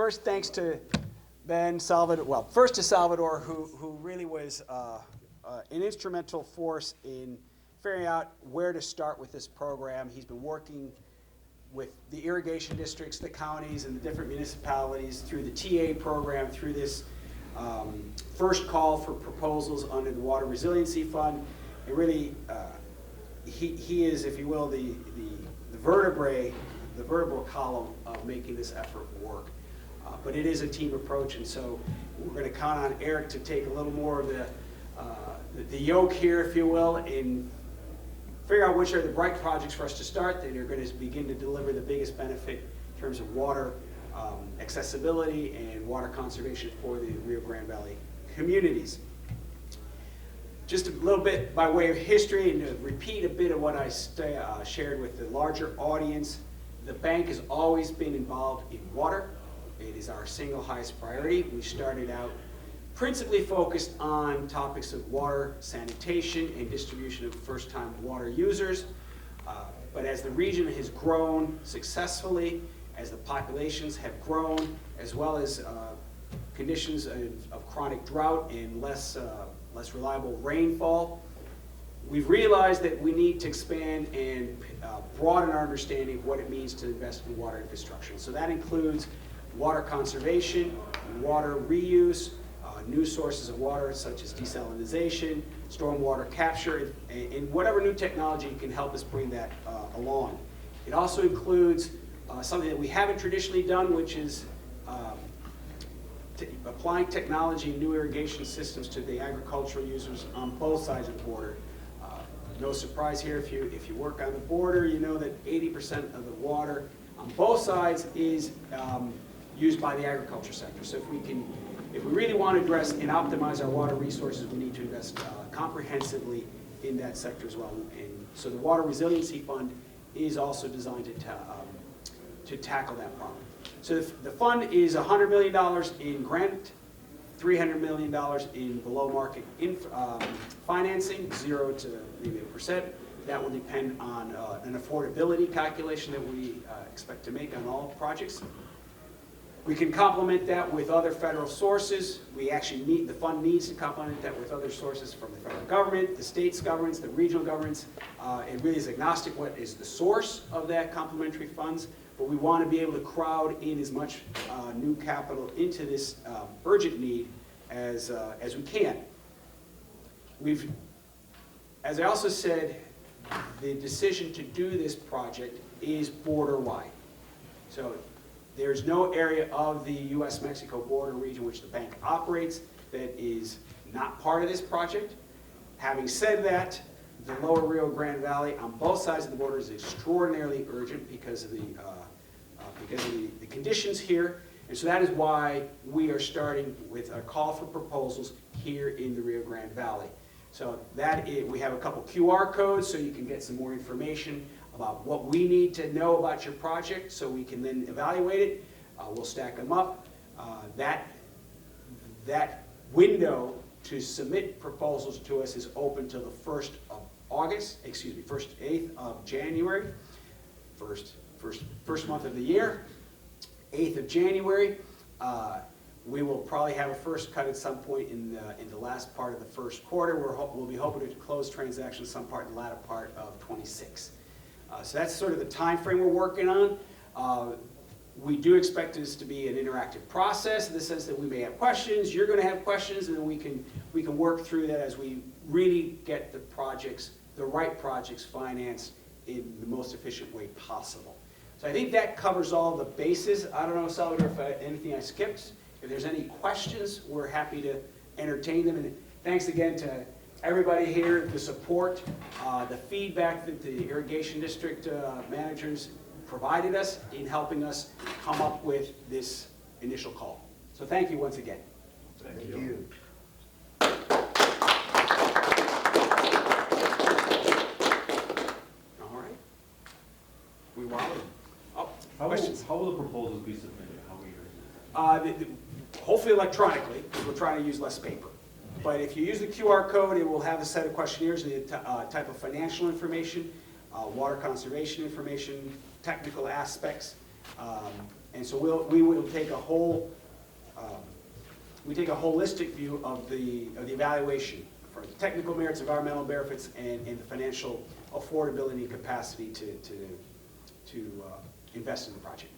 first thanks to Ben Salvador, well, first to Salvador, who really was an instrumental force in figuring out where to start with this program. He's been working with the irrigation districts, the counties, and the different municipalities through the TA program, through this first call for proposals under the Water Resiliency Fund. And really, he is, if you will, the vertebral column of making this effort work. But it is a team approach, and so we're going to count on Eric to take a little more of the yoke here, if you will, and figure out which are the right projects for us to start that are going to begin to deliver the biggest benefit in terms of water accessibility and water conservation for the Rio Grande Valley communities. Just a little bit by way of history and to repeat a bit of what I shared with the larger audience. The bank has always been involved in water. It is our single highest priority. We started out principally focused on topics of water sanitation and distribution of first-time water users. But as the region has grown successfully, as the populations have grown, as well as conditions of chronic drought and less reliable rainfall, we've realized that we need to expand and broaden our understanding of what it means to invest in water infrastructure. So that includes water conservation, water reuse, new sources of water such as desalinization, stormwater capture, and whatever new technology can help us bring that along. It also includes something that we haven't traditionally done, which is applying technology and new irrigation systems to the agricultural users on both sides of the border. No surprise here, if you work on the border, you know that 80% of the water on both sides is used by the agriculture sector. So if we really want to address and optimize our water resources, we need to invest comprehensively in that sector as well. And so the Water Resiliency Fund is also designed to tackle that problem. So the fund is $100 million in grant, $300 million in below market financing, 0 to maybe 1%. That will depend on an affordability calculation that we expect to make on all projects. We can complement that with other federal sources. The fund needs to complement that with other sources from the federal government, the states governments, the regional governments. It really is agnostic what is the source of that complementary funds, but we want to be able to crowd in as much new capital into this urgent need as we can. As I also said, the decision to do this project is border-wide. So there's no area of the U.S.-Mexico border region which the bank operates that is not part of this project. Having said that, the lower Rio Grande Valley on both sides of the border is extraordinarily urgent because of the conditions here. And so that is why we are starting with a call for proposals here in the Rio Grande Valley. So we have a couple QR codes so you can get some more information about what we need to know about your project so we can then evaluate it. We'll stack them up. That window to submit proposals to us is open till the 1st of August, 8th of January, first month of the year, 8th of January. We will probably have a first cut at some point in the last part of the first quarter. We'll be hoping to close transactions some part in the latter part of 26. So that's sort of the time frame we're working on. We do expect this to be an interactive process in the sense that we may have questions, you're going to have questions, and then we can work through that as we really get the right projects financed in the most efficient way possible. So I think that covers all the bases. I don't know, Salvador, if anything I skipped. If there's any questions, we're happy to entertain them. And thanks again to everybody here, the support, the feedback that the irrigation district managers provided us in helping us come up with this initial call. So thank you once again. Thank you. All right. We want them. Oh, How questions? will the proposals be submitted? How will you do that? Hopefully electronically, because we're trying to use less paper. But if you use the QR code, it will have a set of questionnaires and the type of financial information, water conservation information, technical aspects, And so we will take a whole, we take a holistic view of the evaluation for the technical merits, environmental benefits, and the financial affordability and capacity to invest in the project.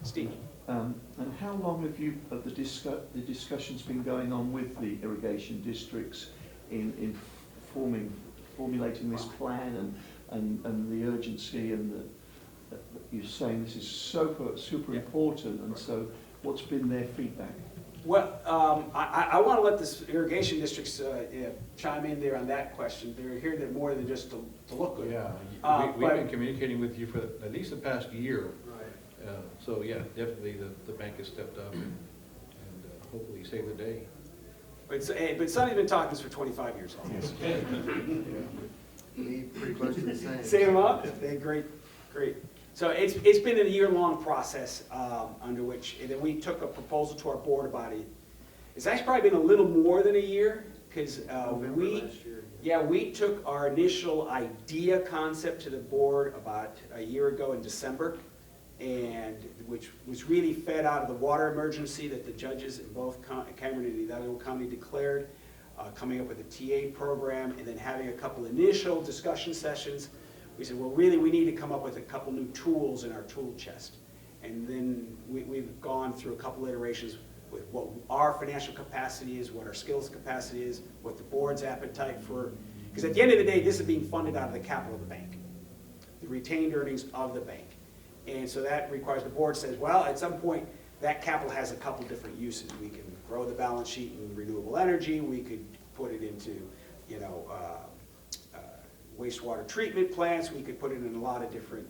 Steve? And how long have the discussions been going on with the irrigation districts in formulating this plan and the urgency and the, you're saying this is super important, and so what's been their feedback? Well, I want to let this irrigation districts chime in there on that question. They're here to more than just to look good. Yeah, we've been communicating with you for at least the past year. Right. So yeah, definitely the bank has stepped up and hopefully saved the day. But Sonny's been talking to us for 25 years almost. Be pretty close to the same. Save them up? Great. So it's been a year-long process under which, and then we took a proposal to our board about it. It's actually probably been a little more than a year, because we took our initial idea concept to the board about a year ago in December, and which was really fed out of the water emergency that the judges in both Cameron and Hidalgo County declared, coming up with a TA program, and then having a couple initial discussion sessions. We said, well, really, we need to come up with a couple new tools in our tool chest. And then we've gone through a couple iterations with what our financial capacity is, what our skills capacity is, what the board's appetite for, because at the end of the day, this is being funded out of the capital of the bank, the retained earnings of the bank. And so that requires the board says, well, at some point, that capital has a couple different uses. We can grow the balance sheet in renewable energy. We could put it into, wastewater treatment plants. We could put it in a lot of different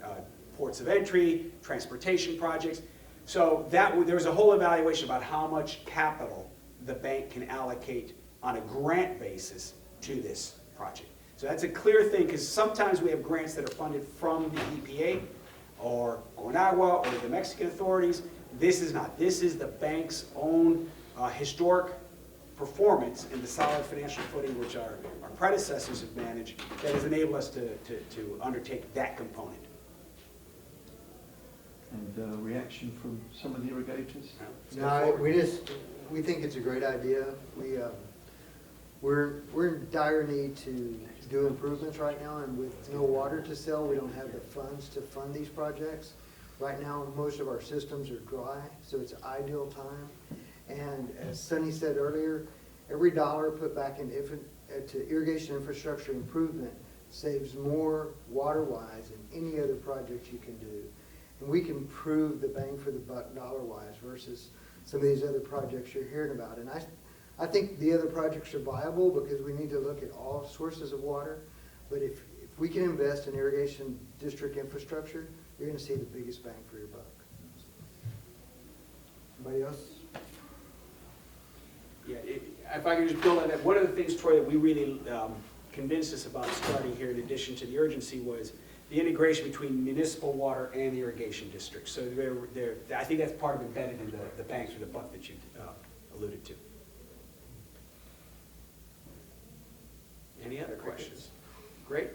ports of entry, transportation projects. So there was a whole evaluation about how much capital the bank can allocate on a grant basis to this project. So that's a clear thing, because sometimes we have grants that are funded from the EPA or Conagua or the Mexican authorities. This is not. This is the bank's own historic performance and the solid financial footing which our predecessors have managed that has enabled us to undertake that component. And reaction from some of the irrigators? No, we think it's a great idea. We're in dire need to do improvements right now, and with no water to sell, we don't have the funds to fund these projects. Right now, most of our systems are dry, so it's an ideal time. And as Sonny said earlier, every dollar put back to irrigation infrastructure improvement saves more water-wise than any other project you can do. And we can prove the bang for the buck dollar-wise versus some of these other projects you're hearing about. And I think the other projects are viable because we need to look at all sources of water. But if we can invest in irrigation district infrastructure, you're going to see the biggest bang for your buck. Anybody else? Yeah, if I could just build on that, one of the things, Troy, that we really convinced us about starting here in addition to the urgency was the integration between municipal water and the irrigation district. So I think that's part of embedded in the banks for the buck that you alluded to. Any other questions? Great.